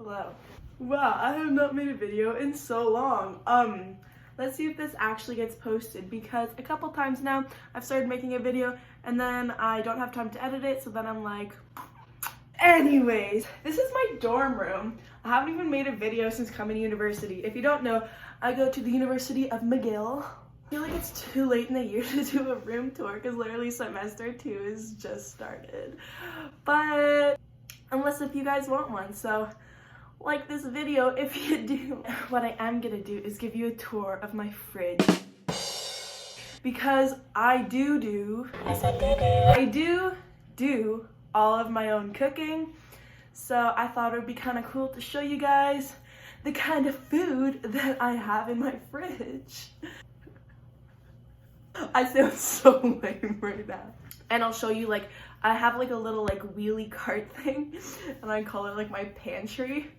Hello. Wow, I have not made a video in so long. Let's see if this actually gets posted, because a couple times now I've started making a video and then I don't have time to edit it, so then I'm like... Anyways, this is my dorm room. I haven't even made a video since coming to university. If you don't know, I go to the University of McGill. I feel like it's too late in the year to do a room tour because literally semester 2 is just started. But unless if you guys want one, so like this video if you do. What I am gonna do is give you a tour of my fridge, because I do all of my own cooking, so I thought it would be kind of cool to show you guys the kind of food that I have in my fridge. I sound so lame right now. And I'll show you, like, I have like a little like wheelie cart thing and I call it like my pantry.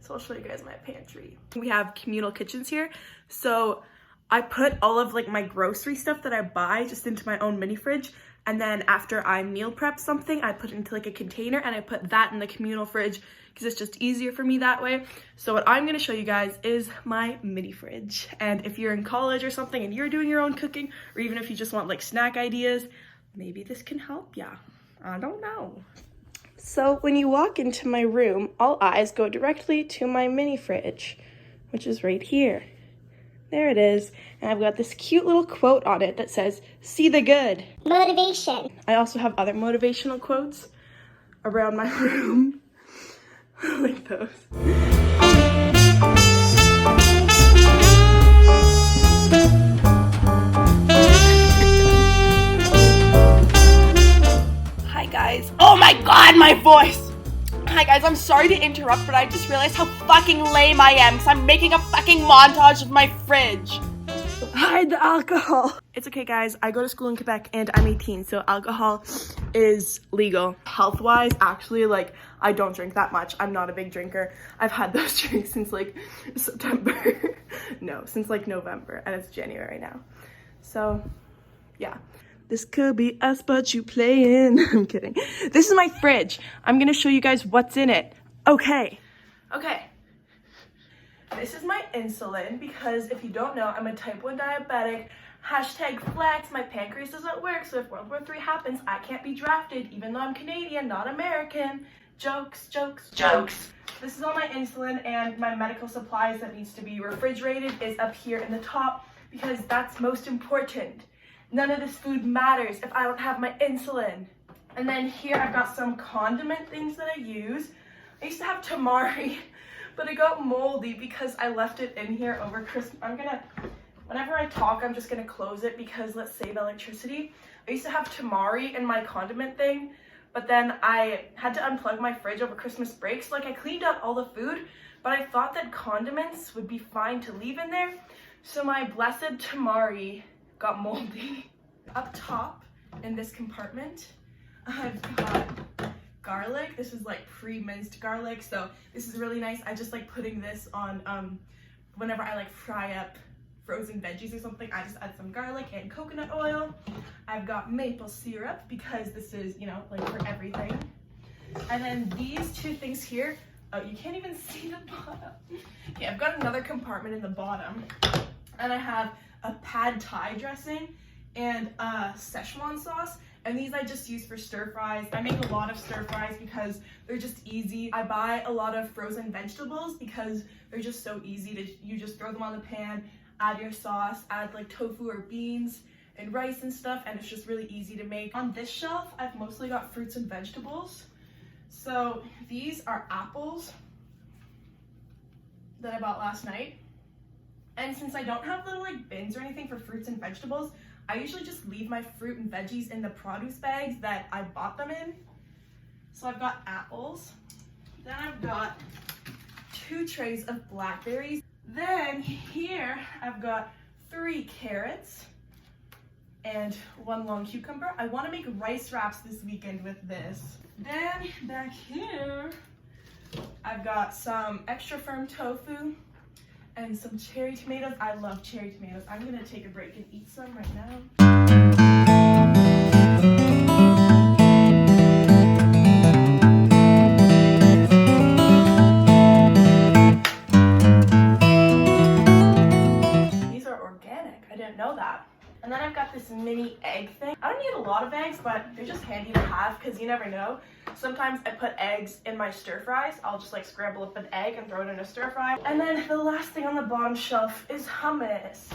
So I'll show you guys my pantry. We have communal kitchens here. So I put all of like my grocery stuff that I buy just into my own mini fridge. And then after I meal prep something, I put it into like a container and I put that in the communal fridge because it's just easier for me that way. So what I'm gonna show you guys is my mini fridge. And if you're in college or something and you're doing your own cooking, or even if you just want like snack ideas, maybe this can help ya. I don't know. So when you walk into my room, all eyes go directly to my mini fridge, which is right here. There it is. And I've got this cute little quote on it that says, "See the good." Motivation. I also have other motivational quotes around my room, like those. Hi guys. Oh my god, my voice! Hi guys, I'm sorry to interrupt, but I just realized how fucking lame I am because I'm making a fucking montage of my fridge. Hide the alcohol. It's okay guys, I go to school in Quebec and I'm 18, so alcohol is legal. Health-wise, actually, like, I don't drink that much. I'm not a big drinker. I've had those drinks since like September. No, since like November, and it's January now. So, yeah. This could be us, but you playing. I'm kidding. This is my fridge. I'm gonna show you guys what's in it. Okay. This is my insulin, because if you don't know, I'm a type 1 diabetic. Hashtag flex, my pancreas doesn't work, so if World War III happens, I can't be drafted, even though I'm Canadian, not American. Jokes, jokes, jokes. This is all my insulin, and my medical supplies that needs to be refrigerated is up here in the top, because that's most important. None of this food matters if I don't have my insulin. And then here I've got some condiment things that I use. I used to have tamari, but it got moldy because I left it in here over Christmas. Whenever I talk, I'm just gonna close it because let's save electricity. I used to have tamari in my condiment thing, but then I had to unplug my fridge over Christmas break. So like I cleaned out all the food, but I thought that condiments would be fine to leave in there. So my blessed tamari got moldy. Up top in this compartment, I've got garlic. This is like pre-minced garlic, so this is really nice. I just like putting this on whenever I like fry up frozen veggies or something. I just add some garlic and coconut oil. I've got maple syrup because this is, you know, like for everything. And then these two things here, oh, you can't even see the bottom. Yeah, I've got another compartment in the bottom, and I have a pad thai dressing and Szechuan sauce, and these I just use for stir fries. I make a lot of stir fries because they're just easy. I buy a lot of frozen vegetables because they're just so easy to, you just throw them on the pan, add your sauce, add like tofu or beans and rice and stuff, and it's just really easy to make. On this shelf, I've mostly got fruits and vegetables. So these are apples that I bought last night. And since I don't have little like bins or anything for fruits and vegetables, I usually just leave my fruit and veggies in the produce bags that I bought them in. So I've got apples. Then I've got 2 trays of blackberries. Then here I've got 3 carrots and 1 long cucumber. I want to make rice wraps this weekend with this. Then back here, I've got some extra firm tofu and some cherry tomatoes. I love cherry tomatoes. I'm gonna take a break and eat some right now. this mini egg thing. I don't need a lot of eggs, but they're just handy to have because you never know. Sometimes I put eggs in my stir fries. I'll just like scramble up an egg and throw it in a stir fry. And then the last thing on the bottom shelf is hummus.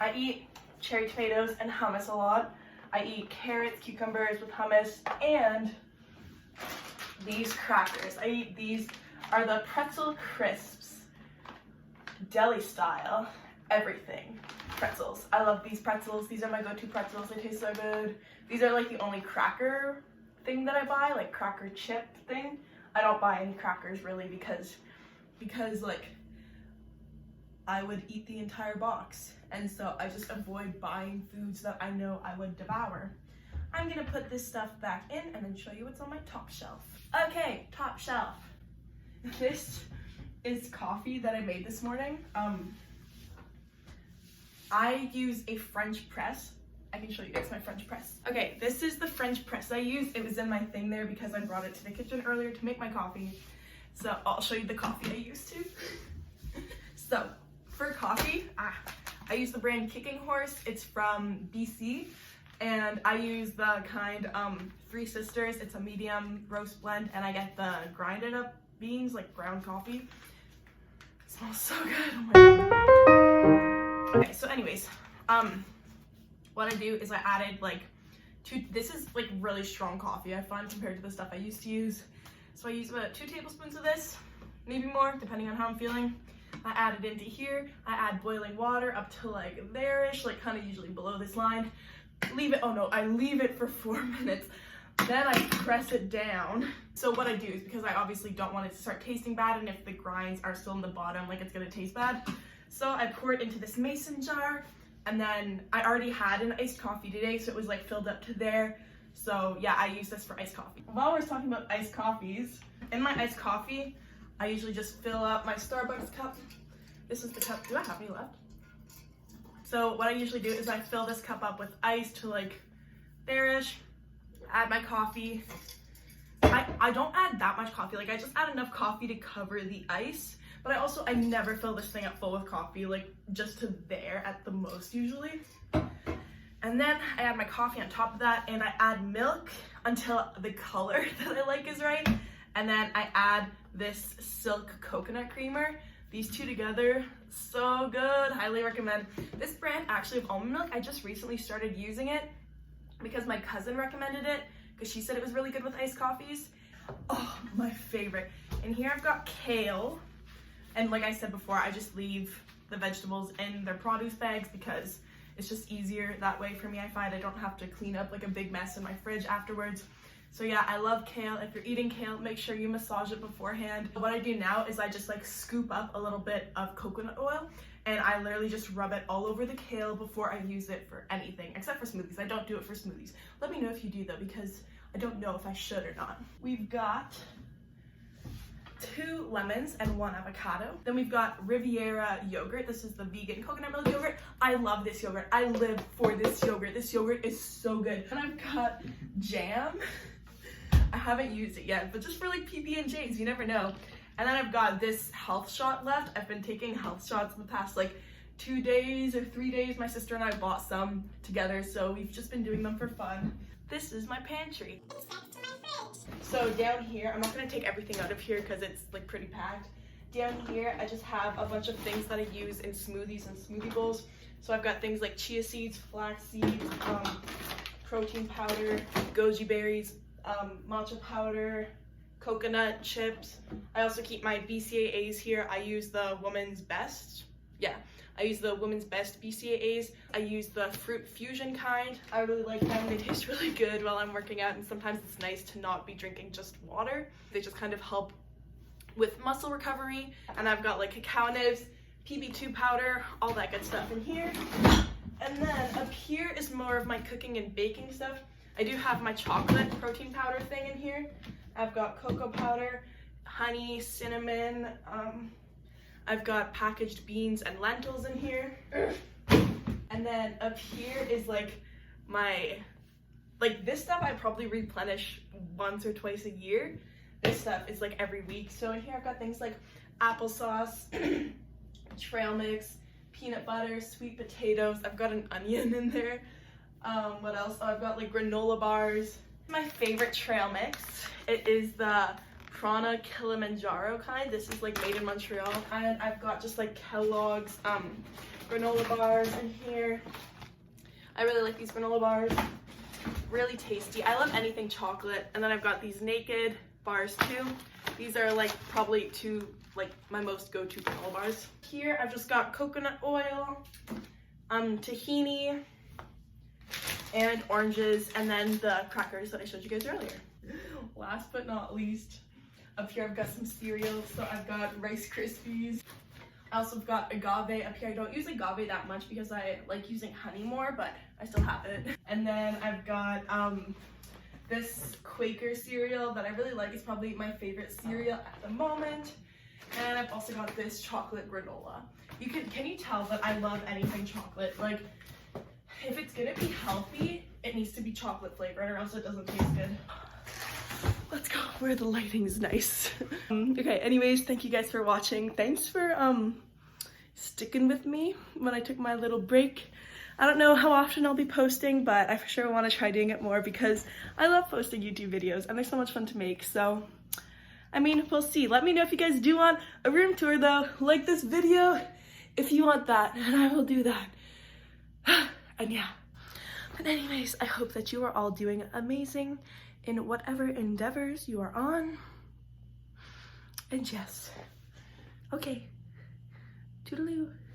I eat cherry tomatoes and hummus a lot. I eat carrots, cucumbers with hummus, and these crackers. I eat these are the pretzel crisps, deli style, everything. Pretzels. I love these pretzels. These are my go-to pretzels. They taste so good. These are like the only cracker thing that I buy, like cracker chip thing. I don't buy any crackers really because like I would eat the entire box, and so I just avoid buying foods that I know I would devour. I'm gonna put this stuff back in and then show you what's on my top shelf. Okay, top shelf. This is coffee that I made this morning. I use a French press. I can show you guys my French press. Okay, this is the French press I use. It was in my thing there because I brought it to the kitchen earlier to make my coffee. So I'll show you the coffee I use too. So for coffee, I use the brand Kicking Horse. It's from BC, and I use the kind Three Sisters. It's a medium roast blend, and I get the grinded up beans, like ground coffee. It smells so good. Oh my God. Okay, so anyways, what I do is I added like this is like really strong coffee I find compared to the stuff I used to use. So I use about 2 tablespoons of this, maybe more, depending on how I'm feeling. I add it into here. I add boiling water up to like there-ish, like kind of usually below this line. Leave it, oh no, I leave it for 4 minutes. Then I press it down. So what I do is, because I obviously don't want it to start tasting bad, and if the grinds are still in the bottom, like it's gonna taste bad. So I pour it into this mason jar, and then I already had an iced coffee today, so it was like filled up to there. So yeah, I use this for iced coffee. While we're talking about iced coffees, in my iced coffee, I usually just fill up my Starbucks cup. This is the cup. Do I have any left? So what I usually do is I fill this cup up with ice to like there-ish, add my coffee. I don't add that much coffee. Like I just add enough coffee to cover the ice, but I never fill this thing up full with coffee, like just to there at the most usually. And then I add my coffee on top of that, and I add milk until the color that I like is right. And then I add this Silk coconut creamer. These two together, so good, highly recommend. This brand actually of almond milk, I just recently started using it because my cousin recommended it because she said it was really good with iced coffees. Oh, my favorite. And here I've got kale. And like I said before, I just leave the vegetables in their produce bags because it's just easier that way for me. I find I don't have to clean up like a big mess in my fridge afterwards. So yeah, I love kale. If you're eating kale, make sure you massage it beforehand. What I do now is I just like scoop up a little bit of coconut oil, and I literally just rub it all over the kale before I use it for anything, except for smoothies. I don't do it for smoothies. Let me know if you do though, because I don't know if I should or not. We've got 2 lemons and 1 avocado. Then we've got Riviera yogurt. This is the vegan coconut milk yogurt. I love this yogurt. I live for this yogurt. This yogurt is so good. And I've got jam. I haven't used it yet, but just for like PB&Js, you never know. And then I've got this health shot left. I've been taking health shots the past like 2 days or 3 days. My sister and I bought some together, so we've just been doing them for fun. This is my pantry. So down here, I'm not gonna take everything out of here because it's like pretty packed. Down here, I just have a bunch of things that I use in smoothies and smoothie bowls. So I've got things like chia seeds, flax seeds, protein powder, goji berries, matcha powder, coconut chips. I also keep my BCAAs here. I use the Woman's Best. Yeah, I use the Woman's Best BCAAs. I use the Fruit Fusion kind. I really like them. They taste really good while I'm working out, and sometimes it's nice to not be drinking just water. They just kind of help with muscle recovery. And I've got like cacao nibs, PB2 powder, all that good stuff in here. And then up here is more of my cooking and baking stuff. I do have my chocolate protein powder thing in here. I've got cocoa powder, honey, cinnamon. I've got packaged beans and lentils in here. And then up here is like my, like this stuff I probably replenish once or twice a year. This stuff is like every week. So in here I've got things like applesauce, trail mix, peanut butter, sweet potatoes. I've got an onion in there. What else? Oh, I've got like granola bars. My favorite trail mix, it is the Prana Kilimanjaro kind. This is like made in Montreal. And I've got just like Kellogg's granola bars in here. I really like these granola bars. Really tasty. I love anything chocolate. And then I've got these Naked bars too. These are like probably my most go-to granola bars. Here I've just got coconut oil, tahini, and oranges, and then the crackers that I showed you guys earlier. Last but not least, up here I've got some cereal. So I've got Rice Krispies. I also have got agave up here. I don't use agave that much because I like using honey more, but I still have it. And then I've got this Quaker cereal that I really like. It's probably my favorite cereal at the moment. And I've also got this chocolate granola. Can you tell that I love anything chocolate? Like, if it's gonna be healthy, it needs to be chocolate flavored or else it doesn't taste good. Let's go where the lighting is nice. Okay, anyways, thank you guys for watching. Thanks for sticking with me when I took my little break. I don't know how often I'll be posting, but I for sure want to try doing it more because I love posting YouTube videos and they're so much fun to make. So, I mean, we'll see. Let me know if you guys do want a room tour though. Like this video if you want that, and I will do that. And yeah. But anyways, I hope that you are all doing amazing in whatever endeavors you are on. And yes. Okay. Toodaloo.